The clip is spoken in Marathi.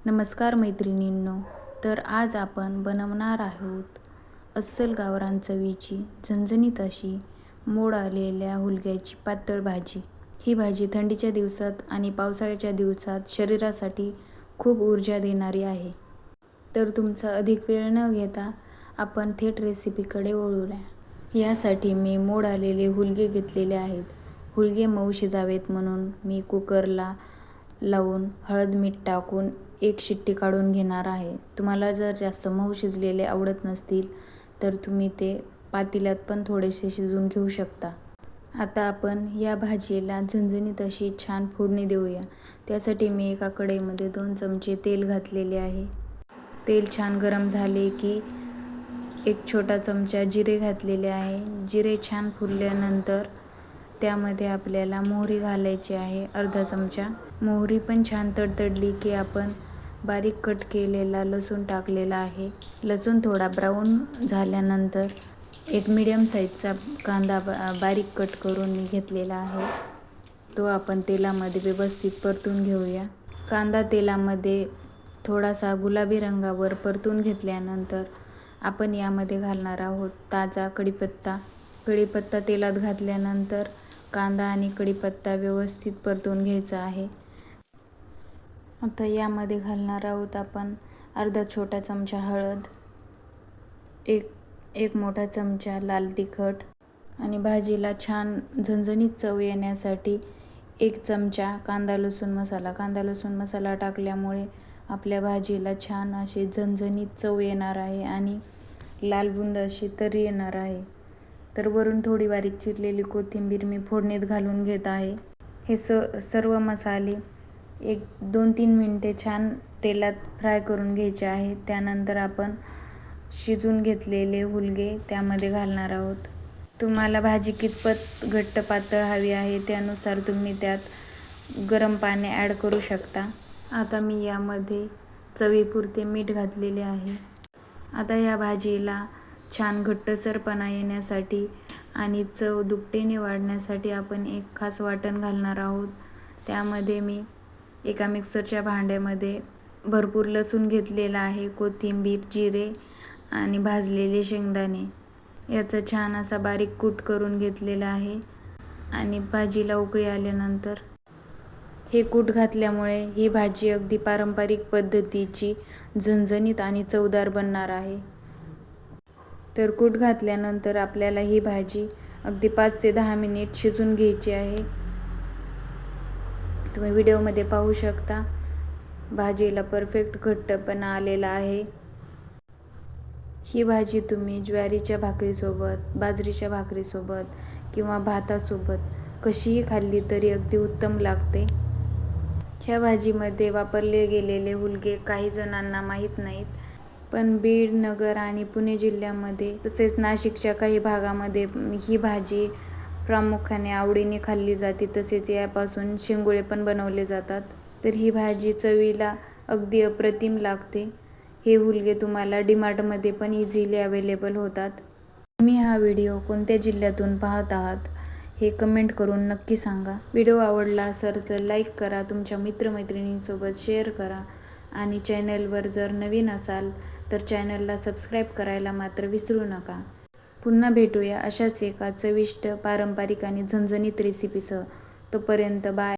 नमस्कार मैत्रिणींनो. तर आज आपण बनवणार आहोत अस्सल गावरान चवीची झणझणीत अशी मोड आलेल्या हुलग्याची पातळ भाजी. ही भाजी थंडीच्या दिवसात आणि पावसाळ्याच्या दिवसात शरीरासाठी खूप ऊर्जा देणारी आहे. तर तुमचा अधिक वेळ न घेता आपण थेट रेसिपीकडे वळूया. यासाठी मी मोड आलेले हुलगे घेतलेले आहेत. हुलगे मऊ शिजावेत म्हणून मी कुकरला लावून हळद मीठ टाकून एक शिट्टी काढून घेणार आहे. तुम्हाला जर जास्त मऊ शिजलेले आवडत नसतील तर तुम्ही ते पातेल्यात पण थोडेसे शिजवून घेऊ शकता. आता आपण या भाजीला झणझणीत अशी छान फोडणी देऊया. त्यासाठी मी एका कढईमध्ये 2 चमचे तेल घातलेले आहे. तेल छान गरम झाले की एक छोटा चमचा जिरे घातलेले आहे. जिरे छान फुलल्यानंतर त्यामध्ये आपल्याला मोहरी घालायची आहे, अर्धा चमचा. मोहरी पण छान तडतडली की आपण बारीक कट केलेला लसूण टाकलेला आहे. लसूण थोडा ब्राऊन झाल्यानंतर एक मीडियम साईजचा कांदा बारीक कट करून मी घेतलेला आहे. तो आपण तेलामध्ये व्यवस्थित परतून घेऊया. कांदा तेलामध्ये थोडासा गुलाबी रंगावर परतून घेतल्यानंतर आपण यामध्ये घालणार आहोत ताजा कढीपत्ता. कढीपत्ता तेलात घातल्यानंतर कांदा आणि कढीपत्ता व्यवस्थित परतून घ्यायचा आहे. आता यामध्ये घालणार आहोत आपण अर्धा छोटा चमचा हळद, एक मोठा चमचा लाल तिखट आणि भाजीला छान झणझणीत चव येण्यासाठी 1 चमचा कांदा लसूण मसाला. कांदा लसूण मसाला टाकल्यामुळे आपल्या भाजीला छान अशी झणझणीत चव येणार आहे आणि लालबुंद अशी तर्री येणार आहे. तर वरून थोडी बारीक चिरलेली कोथिंबीर मी फोडणीत घालून घेत आहे. हे सर्व मसाले 1-2-3 मिनिटे छान तेलात फ्राय करून घ्यायचे आहेत. त्यानंतर आपण शिजून घेतलेले हुलगे त्यामध्ये घालणार आहोत. तुम्हाला भाजी कितपत घट्ट पातळ हवी आहे त्यानुसार तुम्ही त्यात गरम पाणी ॲड करू शकता. आता मी यामध्ये चवीपुरते मीठ घातलेले आहे. आता या भाजीला छान घट्टसरपणा येण्यासाठी आणि चव दुपटीने वाढण्यासाठी आपण एक खास वाटण घालणार आहोत. त्यामध्ये मी एका मिक्सरच्या भांड्यामध्ये भरपूर लसूण घेतलेला आहे, कोथिंबीर, जिरे आणि भाजलेले शेंगदाणे याचा छान असा बारीक कूट करून घेतलेला आहे. आणि भाजीला उकळी आल्यानंतर हे कूट घातल्यामुळे ही भाजी अगदी पारंपरिक पद्धतीची झणझणीत आणि चवदार बनणार आहे. तर कूट घातल्यानंतर आपल्याला ही भाजी अगदी 5 ते 10 मिनिट शिजून घ्यायची आहे. तुम्ही व्हिडिओमध्ये पाहू शकता भाजीला परफेक्ट घट्टपणा आलेला आहे. ही भाजी तुम्ही ज्वारीच्या भाकरीसोबत, बाजरीच्या भाकरीसोबत किंवा भातासोबत कशीही खाल्ली तरी अगदी उत्तम लागते. ह्या भाजीमध्ये वापरले गेलेले हुलगे काही जणांना माहीत नाहीत, पण बीड, नगर आणि पुणे जिल्ह्यामध्ये तसेच नाशिकच्या काही भागामध्ये ही भाजी प्रामुख्याने आवडीने खाल्ली जाते. तसेच यापासून शेंगुळे पण बनवले जातात. तर ही भाजी चवीला अगदी अप्रतिम लागते. हे हुलगे तुम्हाला डीमार्टमध्ये पण इझिली अवेलेबल होतात. तुम्ही हा व्हिडिओ कोणत्या जिल्ह्यातून पाहत आहात हे कमेंट करून नक्की सांगा. व्हिडिओ आवडला असेल तर लाईक करा, तुमच्या मित्रमैत्रिणींसोबत शेअर करा आणि चॅनलवर जर नवीन असाल तर चॅनलला सबस्क्राईब करायला मात्र विसरू नका. पुन्हा भेटूया अशाच एका चविष्ट, पारंपरिक आणि झणझणीत रेसिपीसह. तोपर्यंत बाय.